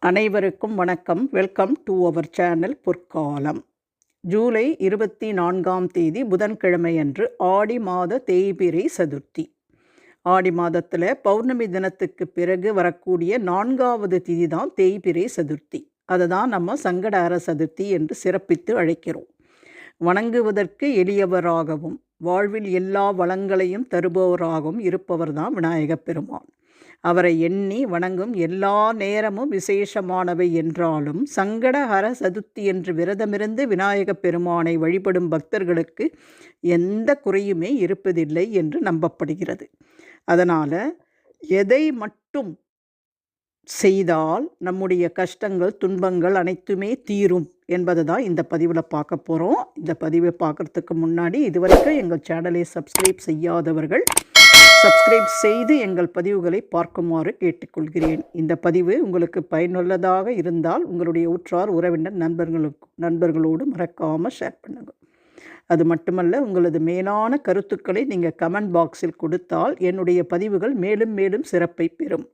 அனைவருக்கும் வணக்கம். Welcome to our channel பொற்காலம். ஜூலை 24ஆம் தேதி புதன்கிழமை அன்று ஆடி மாத தேய்பிறை சதுர்த்தி. ஆடி மாதத்தில் பௌர்ணமி தினத்துக்கு பிறகு வரக்கூடிய 4வது திதி தான் தேய்பிறை சதுர்த்தி. அதை தான் நம்ம சங்கடஹர சதுர்த்தி என்று சிறப்பித்து அழைக்கிறோம். வணங்குவதற்கு எளியவராகவும் வாழ்வில் எல்லா வளங்களையும் தருபவராகவும் இருப்பவர் தான் விநாயகப் பெருமான். அவரை எண்ணி வணங்கும் எல்லா நேரமும் விசேஷமானவை என்றாலும் சங்கடஹர சதுர்த்தி என்று விரதமிருந்து விநாயகப் பெருமானை வழிபடும் பக்தர்களுக்கு எந்த குறையுமே இருப்பதில்லை என்று நம்பப்படுகிறது. அதனால் எதை மட்டும் செய்தால் நம்முடைய கஷ்டங்கள் துன்பங்கள் அனைத்துமே தீரும் என்பதை தான் இந்த பதிவில் பார்க்க போகிறோம். இந்த பதிவை பார்க்குறதுக்கு முன்னாடி இதுவரைக்கும் எங்கள் சேனலை சப்ஸ்கிரைப் செய்யாதவர்கள் சப்ஸ்கிரைப் செய்து எங்கள் பதிவுகளை பார்க்குமாறு கேட்டுக்கொள்கிறேன். இந்த பதிவு உங்களுக்கு பயனுள்ளதாக இருந்தால் உங்களுடைய உற்றார் உறவினர் நண்பர்களோடு மறக்காமல் ஷேர் பண்ணுங்கள். அது மட்டுமல்ல, உங்களது மேலான கருத்துக்களை நீங்கள் கமெண்ட் பாக்ஸில் கொடுத்தால் என்னுடைய பதிவுகள் மேலும் மேலும் சிறப்பை பெறும்.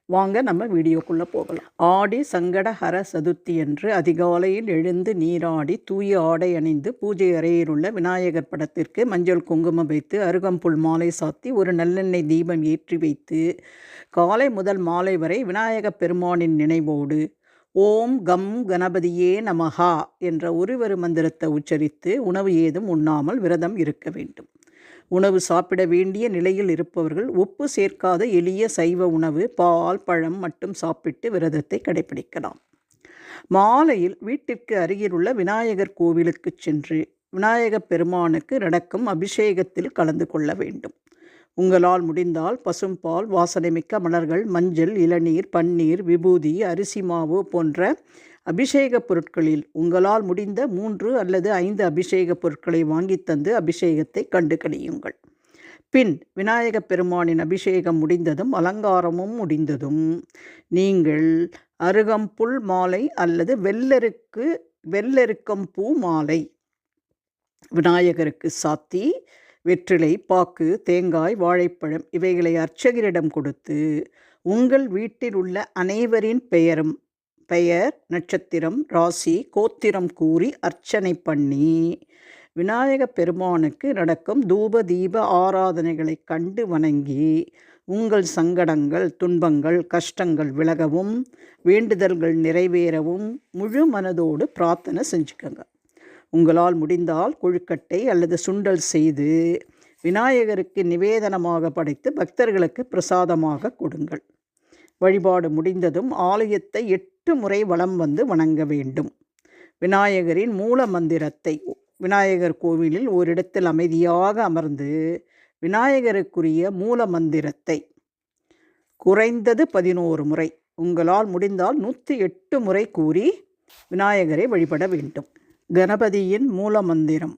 வாங்க நம்ம வீடியோக்குள்ளே போகலாம். ஆடி சங்கடஹர சதுர்த்தி என்று அதிகாலையில் எழுந்து நீராடி தூய ஆடை அணிந்து பூஜை அறையில் உள்ள விநாயகர் படத்திற்கு மஞ்சள் குங்குமம் வைத்து அருகம்புல் மாலை சாத்தி ஒரு நல்லெண்ணெய் தீபம் ஏற்றி வைத்து காலை முதல் மாலை வரை விநாயகப் பெருமானின் நினைவோடு ஓம் கம் கணபதியே நமஹா என்ற ஒரு மந்திரத்தை உச்சரித்து உணவு ஏதும் உண்ணாமல் விரதம் இருக்க வேண்டும். உணவு சாப்பிட வேண்டிய நிலையில் இருப்பவர்கள் உப்பு சேர்க்காத எளிய சைவ உணவு பால் பழம் மட்டும் சாப்பிட்டு விரதத்தை கடைபிடிக்கலாம். மாலையில் வீட்டிற்கு அருகிலுள்ள விநாயகர் கோவிலுக்கு சென்று விநாயகப் பெருமானுக்கு நடக்கும் அபிஷேகத்தில் கலந்து கொள்ள வேண்டும். உங்களால் முடிந்தால் பசும்பால், வாசனைமிக்க மலர்கள், மஞ்சள், இளநீர், பன்னீர், விபூதி, அரிசி மாவு போன்ற அபிஷேக பொருட்களில் உங்களால் முடிந்த 3 அல்லது 5 அபிஷேக பொருட்களை வாங்கி தந்து அபிஷேகத்தை கண்டு கழியுங்கள். பின் விநாயகப் பெருமானின் அபிஷேகம் முடிந்ததும் அலங்காரமும் முடிந்ததும் நீங்கள் அருகம்புல் மாலை அல்லது வெள்ளெருக்கம் பூ மாலை விநாயகருக்கு சாத்தி வெற்றிலை, பாக்கு, தேங்காய், வாழைப்பழம் இவைகளை அர்ச்சகரிடம் கொடுத்து உங்கள் வீட்டில் உள்ள அனைவரின் பெயர், நட்சத்திரம், ராசி, கோத்திரம் கூறி அர்ச்சனை பண்ணி விநாயகப் பெருமானுக்கு நடக்கும் தூப தீப ஆராதனைகளை கண்டு வணங்கி உங்கள் சங்கடங்கள், துன்பங்கள், கஷ்டங்கள் விலகவும் வேண்டுதல்கள் நிறைவேறவும் முழு மனதோடு பிரார்த்தனை செஞ்சுக்கோங்க. உங்களால் முடிந்தால் கொழுக்கட்டை அல்லது சுண்டல் செய்து விநாயகருக்கு நிவேதனமாக படைத்து பக்தர்களுக்கு பிரசாதமாக கொடுங்கள். வழிபாடு முடிந்ததும் ஆலயத்தை 8 முறை வலம் வந்து வணங்க வேண்டும். விநாயகரின் மூல மந்திரத்தை விநாயகர் கோவிலில் ஓரிடத்தில் அமைதியாக அமர்ந்து விநாயகருக்குரிய மூல மந்திரத்தை குறைந்தது 11 முறை, உங்களால் முடிந்தால் 108 முறை கூறி விநாயகரை வழிபட வேண்டும். கணபதியின் மூல மந்திரம்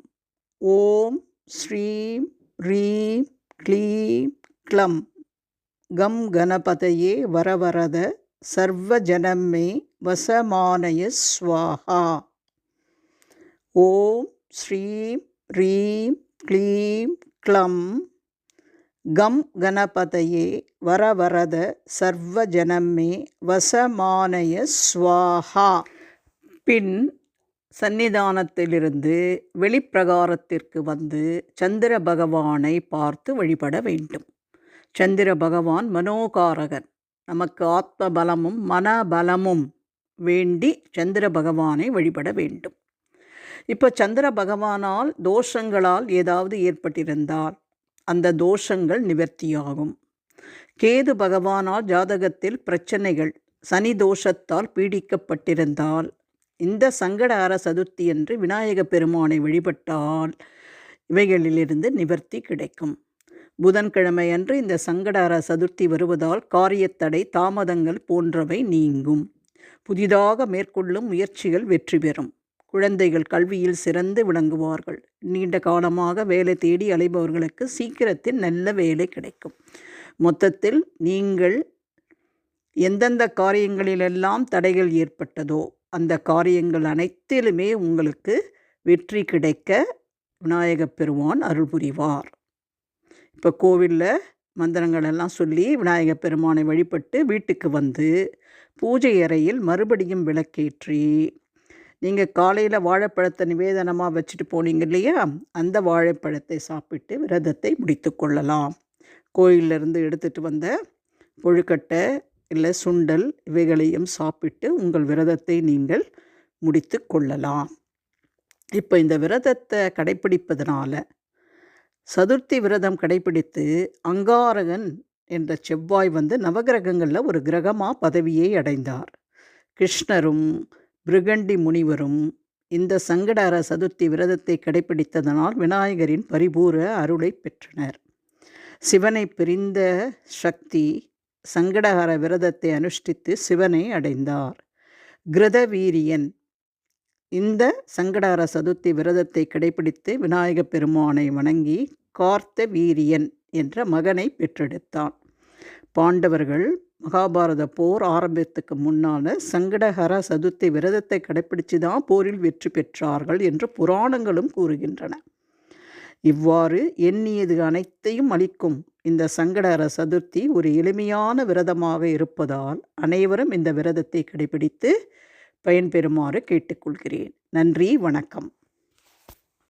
ஓம் ஸ்ரீம் ரீம் க்ளீம் க்ளம் கம் கணபதையே வரவரத சர்வஜனமே வசமானய ஸ்வாஹா. ஓம் ஸ்ரீம் ரீம் க்ளீம் க்ளம் கம் கணபதையே வரவரத சர்வஜனமே வசமானய ஸ்வாஹா. பின் சந்நிதானத்திலிருந்து வெளிப்பிரகாரத்திற்கு வந்து சந்திர பகவானை பார்த்து வழிபட வேண்டும். சந்திர பகவான் மனோகாரகன். நமக்கு ஆத்ம பலமும் மனபலமும் வேண்டி சந்திர பகவானை வழிபட வேண்டும். இப்போ சந்திர பகவானால் தோஷங்களால் ஏதாவது ஏற்பட்டிருந்தால் அந்த தோஷங்கள் நிவர்த்தியாகும். கேது பகவானால் ஜாதகத்தில் பிரச்சனைகள், சனி தோஷத்தால் பீடிக்கப்பட்டிருந்தால் இந்த சங்கடஹர சதுர்த்தி என்று விநாயகப் பெருமானை வழிபட்டால் இவைகளிலிருந்து நிவர்த்தி கிடைக்கும். புதன்கிழமை அன்று இந்த சங்கடஹர சதுர்த்தி வருவதால் காரியத்தடை, தாமதங்கள் போன்றவை நீங்கும். புதிதாக மேற்கொள்ளும் முயற்சிகள் வெற்றி பெறும். குழந்தைகள் கல்வியில் சிறந்து விளங்குவார்கள். நீண்ட காலமாக வேலை தேடி அலைபவர்களுக்கு சீக்கிரத்தில் நல்ல வேலை கிடைக்கும். மொத்தத்தில் நீங்கள் எந்தெந்த காரியங்களிலெல்லாம் தடைகள் ஏற்பட்டதோ அந்த காரியங்கள் அனைத்திலுமே உங்களுக்கு வெற்றி கிடைக்க விநாயகப் பெருமான் அருள் புரிவார். இப்போ கோவிலில் மந்திரங்கள் எல்லாம் சொல்லி விநாயகர் பெருமானை வழிபட்டு வீட்டுக்கு வந்து பூஜை அறையில் மறுபடியும் விளக்கேற்றி நீங்கள் காலையில் வாழைப்பழத்தை நிவேதனமாக வச்சுட்டு போனீங்க இல்லையா, அந்த வாழைப்பழத்தை சாப்பிட்டு விரதத்தை முடித்து கொள்ளலாம். கோயிலிருந்து எடுத்துகிட்டு வந்த கொழுக்கட்டை இல்லை சுண்டல் இவைகளையும் சாப்பிட்டு உங்கள் விரதத்தை நீங்கள் முடித்து கொள்ளலாம். இப்போ இந்த விரதத்தை கடைப்பிடிப்பதனால சதுர்த்தி விரதம் கடைப்பிடித்து அங்காரகன் என்ற செவ்வாய் நவகிரகங்களில் ஒரு கிரகமாக பதவியை அடைந்தார். கிருஷ்ணரும் பிருகண்டி முனிவரும் இந்த சங்கடஹர சதுர்த்தி விரதத்தை கடைப்பிடித்ததனால் விநாயகரின் பரிபூர அருளை பெற்றனர். சிவனை பிரிந்த சக்தி சங்கடஹர விரதத்தை அனுஷ்டித்து சிவனை அடைந்தார். கிருதவீரியன் இந்த சங்கடஹர சதுர்த்தி விரதத்தை கடைப்பிடித்து விநாயக பெருமானை வணங்கி கார்த்த வீரியன் என்ற மகனை பெற்றெடுத்தான். பாண்டவர்கள் மகாபாரத போர் ஆரம்பத்துக்கு முன்னால் சங்கடஹர சதுர்த்தி விரதத்தை கடைப்பிடித்து தான் போரில் வெற்றி பெற்றார்கள் என்று புராணங்களும் கூறுகின்றன. இவ்வாறு எண்ணியது அனைத்தையும் அளிக்கும் இந்த சங்கடஹர சதுர்த்தி ஒரு எளிமையான விரதமாக இருப்பதால் அனைவரும் இந்த விரதத்தை கடைப்பிடித்து பயன்பெறுமாறு கேட்டுக்கொள்கிறேன். நன்றி, வணக்கம்.